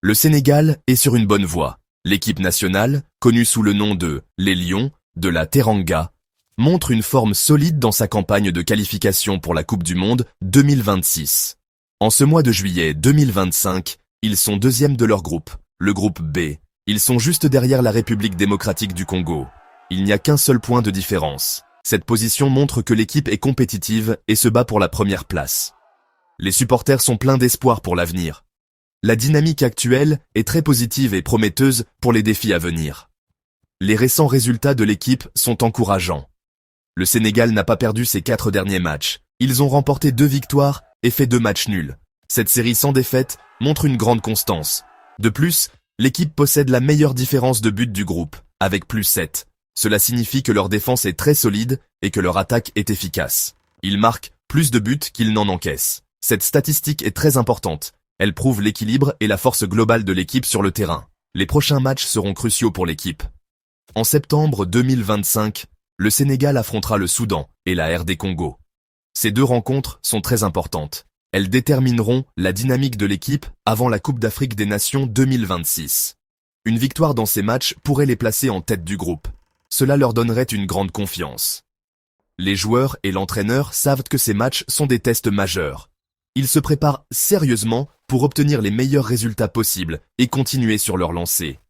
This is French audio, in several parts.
Le Sénégal est sur une bonne voie. L'équipe nationale, connue sous le nom de « Les Lions » de la Teranga, montre une forme solide dans sa campagne de qualification pour la Coupe du Monde 2026. En ce mois de juillet 2025, ils sont deuxièmes de leur groupe, le groupe B. Ils sont juste derrière la République démocratique du Congo. Il n'y a qu'un seul point de différence. Cette position montre que l'équipe est compétitive et se bat pour la première place. Les supporters sont pleins d'espoir pour l'avenir. La dynamique actuelle est très positive et prometteuse pour les défis à venir. Les récents résultats de l'équipe sont encourageants. Le Sénégal n'a pas perdu ses 4 derniers matchs. Ils ont remporté 2 victoires et fait 2 matchs nuls. Cette série sans défaite montre une grande constance. De plus, l'équipe possède la meilleure différence de but du groupe, avec +7. Cela signifie que leur défense est très solide et que leur attaque est efficace. Ils marquent plus de buts qu'ils n'en encaissent. Cette statistique est très importante. Elle prouve l'équilibre et la force globale de l'équipe sur le terrain. Les prochains matchs seront cruciaux pour l'équipe. En septembre 2025, le Sénégal affrontera le Soudan et la RD Congo. Ces 2 rencontres sont très importantes. Elles détermineront la dynamique de l'équipe avant la Coupe d'Afrique des Nations 2026. Une victoire dans ces matchs pourrait les placer en tête du groupe. Cela leur donnerait une grande confiance. Les joueurs et l'entraîneur savent que ces matchs sont des tests majeurs. Ils se préparent sérieusement pour obtenir les meilleurs résultats possibles et continuer sur leur lancée.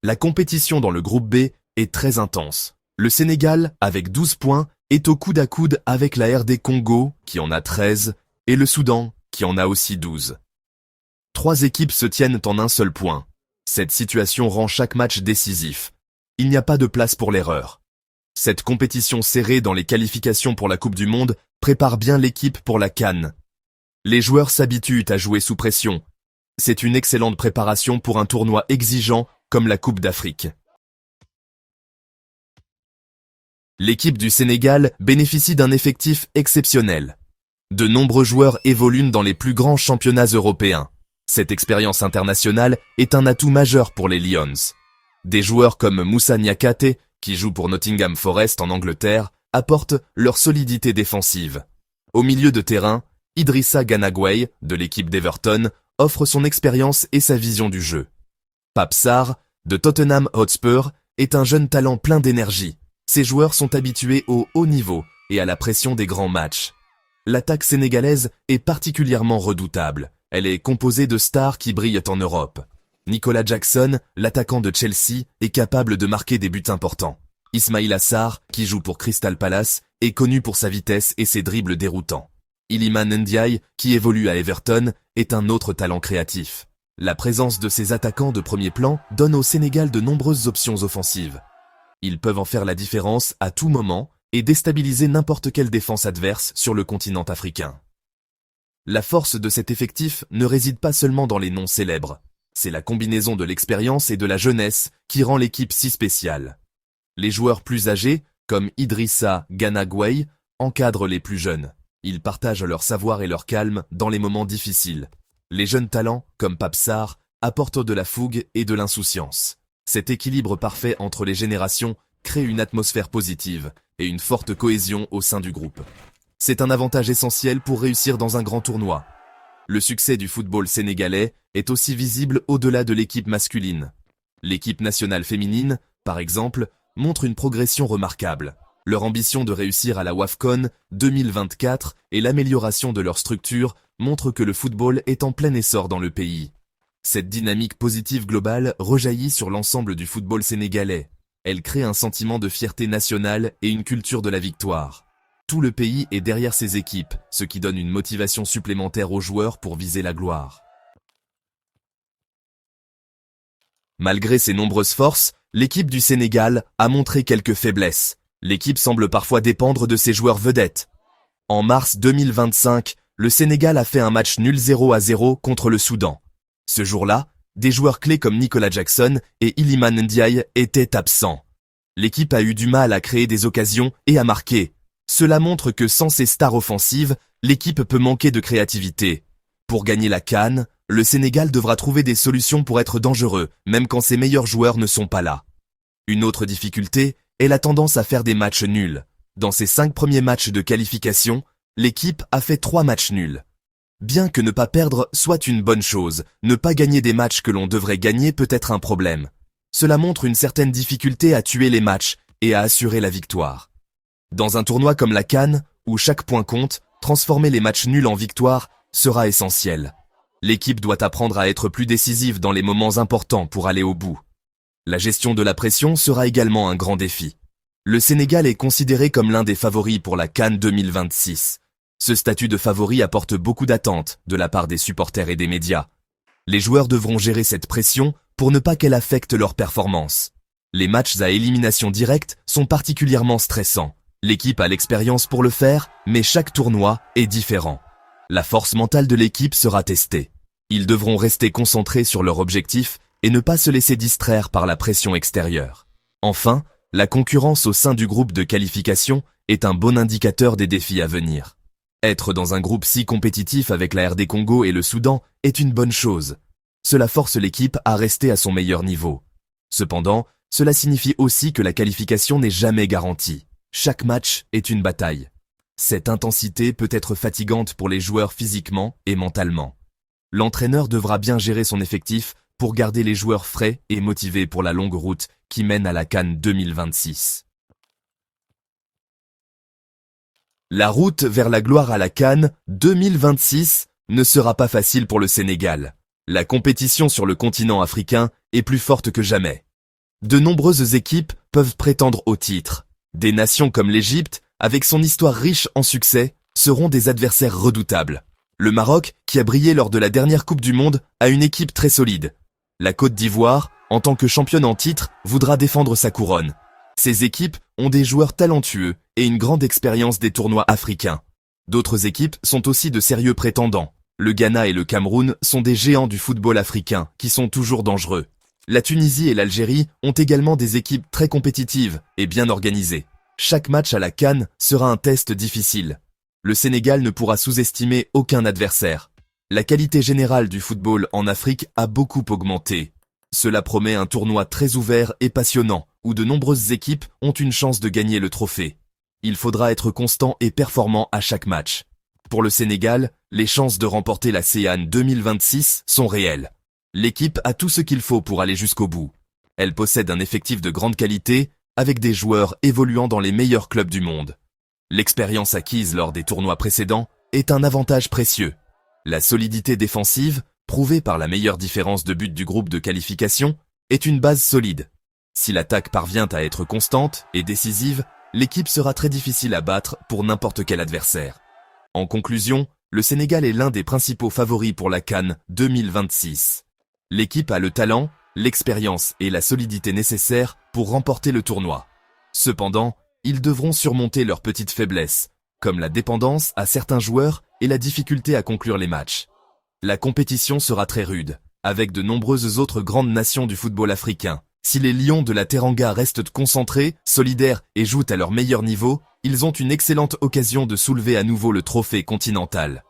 La compétition dans le groupe B est très intense. Le Sénégal, avec 12 points, est au coude à coude avec la RD Congo, qui en a 13, et le Soudan, qui en a aussi 12. 3 équipes se tiennent en un seul point. Cette situation rend chaque match décisif. Il n'y a pas de place pour l'erreur. Cette compétition serrée dans les qualifications pour la Coupe du Monde prépare bien l'équipe pour la CAN. Les joueurs s'habituent à jouer sous pression. C'est une excellente préparation pour un tournoi exigeant comme la Coupe d'Afrique. L'équipe du Sénégal bénéficie d'un effectif exceptionnel. De nombreux joueurs évoluent dans les plus grands championnats européens. Cette expérience internationale est un atout majeur pour les Lions. Des joueurs comme Moussa Niakhaté, qui joue pour Nottingham Forest en Angleterre, apportent leur solidité défensive. Au milieu de terrain, Idrissa Gana Gueye, de l'équipe d'Everton, offre son expérience et sa vision du jeu. Pape Sarr, de Tottenham Hotspur, est un jeune talent plein d'énergie. Ces joueurs sont habitués au haut niveau et à la pression des grands matchs. L'attaque sénégalaise est particulièrement redoutable. Elle est composée de stars qui brillent en Europe. Nicolas Jackson, l'attaquant de Chelsea, est capable de marquer des buts importants. Ismaïla Sarr, qui joue pour Crystal Palace, est connu pour sa vitesse et ses dribbles déroutants. Iliman Ndiaye, qui évolue à Everton, est un autre talent créatif. La présence de ces attaquants de premier plan donne au Sénégal de nombreuses options offensives. Ils peuvent en faire la différence à tout moment et déstabiliser n'importe quelle défense adverse sur le continent africain. La force de cet effectif ne réside pas seulement dans les noms célèbres. C'est la combinaison de l'expérience et de la jeunesse qui rend l'équipe si spéciale. Les joueurs plus âgés, comme Idrissa Gana Gueye, encadrent les plus jeunes. Ils partagent leur savoir et leur calme dans les moments difficiles. Les jeunes talents, comme Pape Sarr, apportent de la fougue et de l'insouciance. Cet équilibre parfait entre les générations crée une atmosphère positive et une forte cohésion au sein du groupe. C'est un avantage essentiel pour réussir dans un grand tournoi. Le succès du football sénégalais est aussi visible au-delà de l'équipe masculine. L'équipe nationale féminine, par exemple, montre une progression remarquable. Leur ambition de réussir à la WAFCON 2024 et l'amélioration de leur structure montrent que le football est en plein essor dans le pays. Cette dynamique positive globale rejaillit sur l'ensemble du football sénégalais. Elle crée un sentiment de fierté nationale et une culture de la victoire. Tout le pays est derrière ces équipes, ce qui donne une motivation supplémentaire aux joueurs pour viser la gloire. Malgré ses nombreuses forces, l'équipe du Sénégal a montré quelques faiblesses. L'équipe semble parfois dépendre de ses joueurs vedettes. En mars 2025, le Sénégal a fait un match nul 0-0 contre le Soudan. Ce jour-là, des joueurs clés comme Nicolas Jackson et Iliman Ndiaye étaient absents. L'équipe a eu du mal à créer des occasions et à marquer. Cela montre que sans ces stars offensives, l'équipe peut manquer de créativité. Pour gagner la CAN, le Sénégal devra trouver des solutions pour être dangereux, même quand ses meilleurs joueurs ne sont pas là. Une autre difficulté est la tendance à faire des matchs nuls. Dans ses 5 premiers matchs de qualification, l'équipe a fait 3 matchs nuls. Bien que ne pas perdre soit une bonne chose, ne pas gagner des matchs que l'on devrait gagner peut être un problème. Cela montre une certaine difficulté à tuer les matchs et à assurer la victoire. Dans un tournoi comme la CAN, où chaque point compte, transformer les matchs nuls en victoire sera essentiel. L'équipe doit apprendre à être plus décisive dans les moments importants pour aller au bout. La gestion de la pression sera également un grand défi. Le Sénégal est considéré comme l'un des favoris pour la CAN 2026. Ce statut de favori apporte beaucoup d'attentes de la part des supporters et des médias. Les joueurs devront gérer cette pression pour ne pas qu'elle affecte leur performance. Les matchs à élimination directe sont particulièrement stressants. L'équipe a l'expérience pour le faire, mais chaque tournoi est différent. La force mentale de l'équipe sera testée. Ils devront rester concentrés sur leur objectif et ne pas se laisser distraire par la pression extérieure. Enfin, la concurrence au sein du groupe de qualification est un bon indicateur des défis à venir. Être dans un groupe si compétitif avec la RD Congo et le Soudan est une bonne chose. Cela force l'équipe à rester à son meilleur niveau. Cependant, cela signifie aussi que la qualification n'est jamais garantie. Chaque match est une bataille. Cette intensité peut être fatigante pour les joueurs physiquement et mentalement. L'entraîneur devra bien gérer son effectif pour garder les joueurs frais et motivés pour la longue route qui mène à la CAN 2026. La route vers la gloire à la CAN 2026 ne sera pas facile pour le Sénégal. La compétition sur le continent africain est plus forte que jamais. De nombreuses équipes peuvent prétendre au titre. Des nations comme l'Égypte, avec son histoire riche en succès, seront des adversaires redoutables. Le Maroc, qui a brillé lors de la dernière Coupe du Monde, a une équipe très solide. La Côte d'Ivoire, en tant que championne en titre, voudra défendre sa couronne. Ces équipes ont des joueurs talentueux et une grande expérience des tournois africains. D'autres équipes sont aussi de sérieux prétendants. Le Ghana et le Cameroun sont des géants du football africain qui sont toujours dangereux. La Tunisie et l'Algérie ont également des équipes très compétitives et bien organisées. Chaque match à la CAN sera un test difficile. Le Sénégal ne pourra sous-estimer aucun adversaire. La qualité générale du football en Afrique a beaucoup augmenté. Cela promet un tournoi très ouvert et passionnant, où de nombreuses équipes ont une chance de gagner le trophée. Il faudra être constant et performant à chaque match. Pour le Sénégal, les chances de remporter la CAN 2026 sont réelles. L'équipe a tout ce qu'il faut pour aller jusqu'au bout. Elle possède un effectif de grande qualité, avec des joueurs évoluant dans les meilleurs clubs du monde. L'expérience acquise lors des tournois précédents est un avantage précieux. La solidité défensive, prouvée par la meilleure différence de but du groupe de qualification, est une base solide. Si l'attaque parvient à être constante et décisive, l'équipe sera très difficile à battre pour n'importe quel adversaire. En conclusion, le Sénégal est l'un des principaux favoris pour la CAN 2026. L'équipe a le talent, l'expérience et la solidité nécessaires pour remporter le tournoi. Cependant, ils devront surmonter leurs petites faiblesses, comme la dépendance à certains joueurs et la difficulté à conclure les matchs. La compétition sera très rude, avec de nombreuses autres grandes nations du football africain. Si les Lions de la Teranga restent concentrés, solidaires et jouent à leur meilleur niveau, ils ont une excellente occasion de soulever à nouveau le trophée continental.